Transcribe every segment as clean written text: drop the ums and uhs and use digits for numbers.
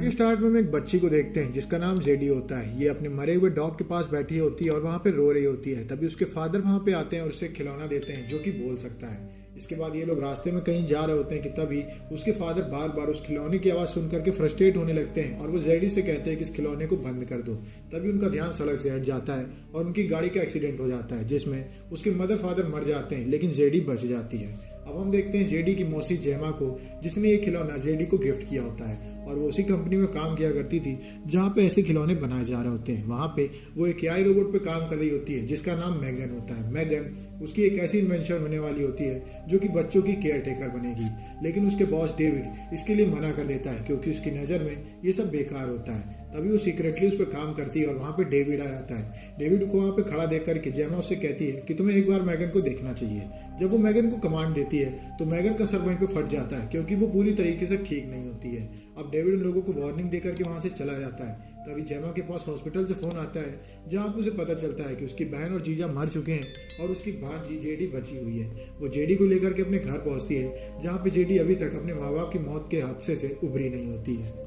के स्टार्ट में हम एक बच्ची को देखते हैं जिसका नाम जेडी होता है। ये अपने मरे हुए डॉग के पास बैठी होती है और वहाँ पे रो रही होती है। तभी उसके फादर वहाँ पे आते हैं और उसे खिलौना देते हैं जो कि बोल सकता है। इसके बाद ये लोग रास्ते में कहीं जा रहे होते हैं कि तभी उसके फादर बार बार उस खिलौने की आवाज़ सुन करके फ्रस्ट्रेट होने लगते हैं और वो जेडी से कहते हैं कि इस खिलौने को बंद कर दो। तभी उनका ध्यान सड़क से हट जाता है और उनकी गाड़ी का एक्सीडेंट हो जाता है जिसमें उसके मदर फादर मर जाते हैं लेकिन जेडी बच जाती है। अब हम देखते हैं जेडी की मौसी जेमा को, जिसने ये खिलौना जेडी को गिफ्ट किया होता है और वो उसी कंपनी में काम किया करती थी जहाँ पे ऐसे खिलौने बनाए जा रहे होते हैं। वहाँ पे वो एक एआई रोबोट पे काम कर रही होती है जिसका नाम मैगन होता है। मैगन उसकी एक ऐसी इन्वेंशन होने वाली होती है जो कि बच्चों की केयर टेकर बनेगी, लेकिन उसके बॉस डेविड इसके लिए मना कर देता है क्योंकि उसकी नज़र में ये सब बेकार होता है। तभी वो सीक्रेटली उस पर काम करती है और वहाँ पे डेविड आ जाता है। डेविड को वहाँ पे खड़ा देख करके जेमा उससे कहती है कि तुम्हें एक बार मैगन को देखना चाहिए। जब वो मैगन को कमांड देती है तो मैगन का सर वहीं पे फट जाता है क्योंकि वो पूरी तरीके से ठीक नहीं होती है। अब डेविड उन लोगों को वार्निंग देकर के वहाँ से चला जाता है। तभी जेमा के पास हॉस्पिटल से फोन आता है जहाँ पे उसे पता चलता है कि उसकी बहन और जीजा मर चुके हैं और उसकी भांजी जेडी बची हुई है। वो जेडी को लेकर के अपने घर पहुँचती है जहाँ पे जेडी अभी तक अपने माँ बाप की मौत के हादसे से उभरी नहीं होती है।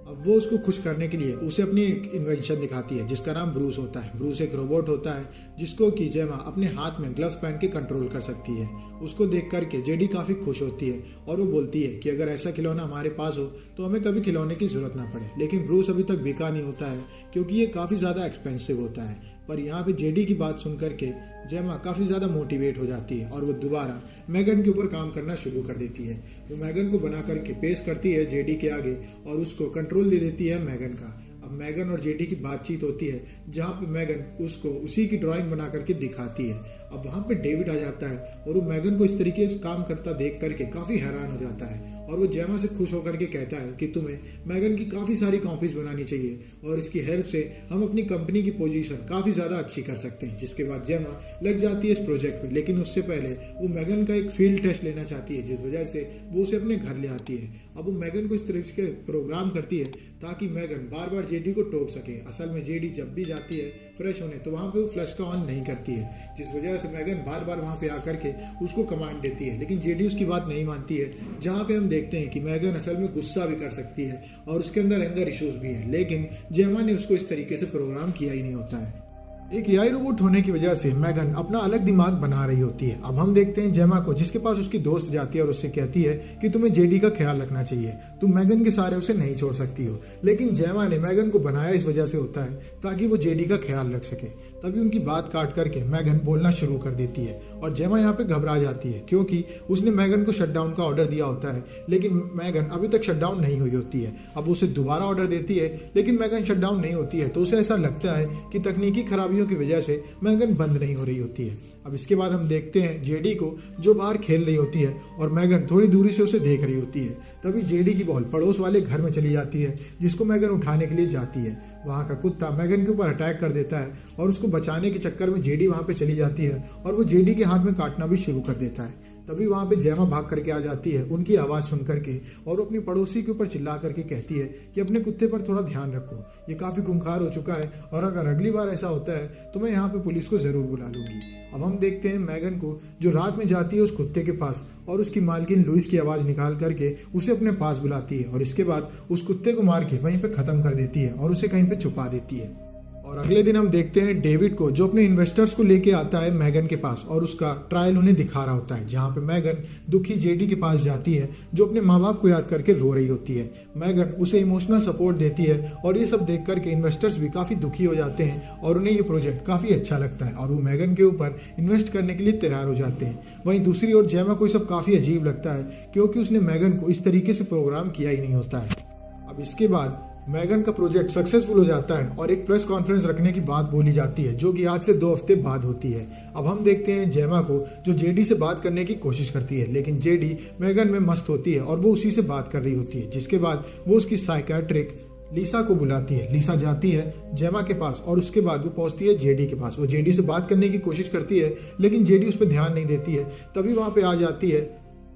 अब वो उसको खुश करने के लिए उसे अपनी इन्वेंशन दिखाती है जिसका नाम ब्रूस होता है। ब्रूस एक रोबोट होता है जिसको कि जेमा अपने हाथ में ग्लव्स पहन के कंट्रोल कर सकती है। उसको देख करके जेडी काफ़ी खुश होती है और वो बोलती है कि अगर ऐसा खिलौना हमारे पास हो तो हमें कभी खिलौने की जरूरत ना पड़े। लेकिन ब्रूस अभी तक बिका नहीं होता है क्योंकि ये काफ़ी ज़्यादा एक्सपेंसिव होता है। पर यहाँ पे जेडी की बात सुन करके जेमा काफ़ी ज़्यादा मोटिवेट हो जाती है और वो दोबारा मैगन के ऊपर काम करना शुरू कर देती है। वो मैगन को बना करके पेश करती है जेडी के आगे और उसको कंट्रोल दे देती है मैगन का। अब मैगन और जेडी की बातचीत होती है जहाँ पे मैगन उसको उसी की ड्राइंग बना करके दिखाती है। अब वहाँ पे डेविड आ जाता है और वो मैगन को इस तरीके से काम करता देख करके काफ़ी हैरान हो जाता है और वो जेमा से खुश होकर के कहता है कि तुम्हें मैगन की काफ़ी सारी कॉपीज बनानी चाहिए और इसकी हेल्प से हम अपनी कंपनी की पोजीशन काफ़ी ज़्यादा अच्छी कर सकते हैं। जिसके बाद जेमा लग जाती है इस प्रोजेक्ट पे, लेकिन उससे पहले वो मैगन का एक फील्ड टेस्ट लेना चाहती है जिस वजह से वो उसे अपने घर ले आती है। अब वो मैगन को इस तरीके से प्रोग्राम करती है ताकि मैगन बार बार जेडी को टोक सके। असल में जेडी जब भी जाती है फ्रेश होने तो वहाँ पे वो फ्लश का ऑन नहीं करती है जिस वजह से मैगन बार बार वहाँ पे आकर के उसको कमांड देती है, लेकिन जेडी उसकी बात नहीं मानती है। जहाँ पे हम देखते हैं कि मैगन असल में गुस्सा भी कर सकती है और उसके अंदर एंगर इश्यूज भी है, लेकिन जेमा ने उसको इस तरीके से प्रोग्राम किया ही नहीं होता है। एक एआई रोबोट होने की वजह से मैगन अपना अलग दिमाग बना रही होती है। अब हम देखते हैं जेमा को, जिसके पास उसकी दोस्त जाती है और उससे कहती है कि तुम्हें जेडी का ख्याल रखना चाहिए, तुम मैगन के सहारे उसे नहीं छोड़ सकती हो। लेकिन जेमा ने मैगन को बनाया इस वजह से होता है ताकि वो जेडी का ख्याल रख सके। तभी उनकी बात काट करके मैगन बोलना शुरू कर देती है और जेमा यहाँ पे घबरा जाती है क्योंकि उसने मैगन को शटडाउन का ऑर्डर दिया होता है, लेकिन मैगन अभी तक शटडाउन नहीं हुई होती है। अब उसे दोबारा ऑर्डर देती है लेकिन मैगन शटडाउन नहीं होती है, तो उसे ऐसा लगता है कि तकनीकी खराबियों की वजह से मैगन बंद नहीं हो रही होती है। अब इसके बाद हम देखते हैं जेडी को जो बाहर खेल रही होती है और मैगन थोड़ी दूरी से उसे देख रही होती है। तभी जेडी की बॉल पड़ोस वाले घर में चली जाती है जिसको मैगन उठाने के लिए जाती है। वहाँ का कुत्ता मैगन के ऊपर अटैक कर देता है और उसको बचाने के चक्कर में जेडी वहाँ पे चली जाती है और वो जेडी के हाथ में काटना भी शुरू कर देता है। तभी वहाँ पे जेमा भाग करके आ जाती है उनकी आवाज़ सुन करके और अपनी पड़ोसी के ऊपर चिल्ला करके कहती है कि अपने कुत्ते पर थोड़ा ध्यान रखो, ये काफ़ी खूंखार हो चुका है और अगर अगली बार ऐसा होता है तो मैं यहाँ पे पुलिस को ज़रूर बुला लूंगी। अब हम देखते हैं मैगन को जो रात में जाती है उस कुत्ते के पास और उसकी मालकिन लुइस की आवाज़ निकाल करके उसे अपने पास बुलाती है और इसके बाद उस कुत्ते को मार के वहीं पर ख़त्म कर देती है और उसे कहीं पर छुपा देती है। और अगले दिन हम देखते हैं डेविड को जो अपने इन्वेस्टर्स को लेके आता है मैगन के पास और उसका ट्रायल उन्हें दिखा रहा होता है, जहाँ पे मैगन दुखी जेडी के पास जाती है जो अपने माँ बाप को याद करके रो रही होती है। मैगन उसे इमोशनल सपोर्ट देती है और ये सब देख करके इन्वेस्टर्स भी काफ़ी दुखी हो जाते हैं और उन्हें ये प्रोजेक्ट काफ़ी अच्छा लगता है और वो मैगन के ऊपर इन्वेस्ट करने के लिए तैयार हो जाते हैं। वहीं दूसरी ओर जेमा को ये सब काफ़ी अजीब लगता है क्योंकि उसने मैगन को इस तरीके से प्रोग्राम किया ही नहीं होता है। अब इसके बाद मैगन का प्रोजेक्ट सक्सेसफुल हो जाता है और एक प्रेस कॉन्फ्रेंस रखने की बात बोली जाती है जो कि आज से 2 हफ्ते बाद होती है। अब हम देखते हैं जेमा को जो जेडी से बात करने की कोशिश करती है, लेकिन जेडी मैगन में मस्त होती है और वो उसी से बात कर रही होती है। जिसके बाद वो उसकी साइकियाट्रिक लीसा को बुलाती है। लीसा जाती है जेमा के पास और उसके बाद वो पहुंचती है जेडी के पास। वो जेडी से बात करने की कोशिश करती है लेकिन जेडी उस पर ध्यान नहीं देती है। तभी वहाँ पे आ जाती है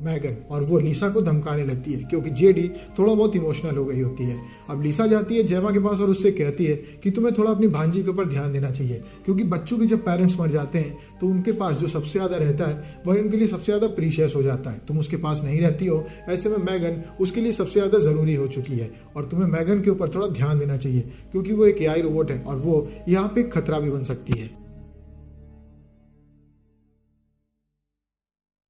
मैगन, और वो लिसा को धमकाने लगती है क्योंकि जेडी थोड़ा बहुत इमोशनल हो गई होती है। अब लिसा जाती है जेमा के पास और उससे कहती है कि तुम्हें थोड़ा अपनी भांजी के ऊपर ध्यान देना चाहिए, क्योंकि बच्चों के जब पेरेंट्स मर जाते हैं तो उनके पास जो सबसे ज़्यादा रहता है वही उनके लिए सबसे ज़्यादा प्रीशियस हो जाता है। तुम उसके पास नहीं रहती हो, ऐसे में मैगन उसके लिए सबसे ज़्यादा ज़रूरी हो चुकी है और तुम्हें मैगन के ऊपर थोड़ा ध्यान देना चाहिए, क्योंकि वो एक AI रोबोट है और वो यहाँ पे एक खतरा भी बन सकती है।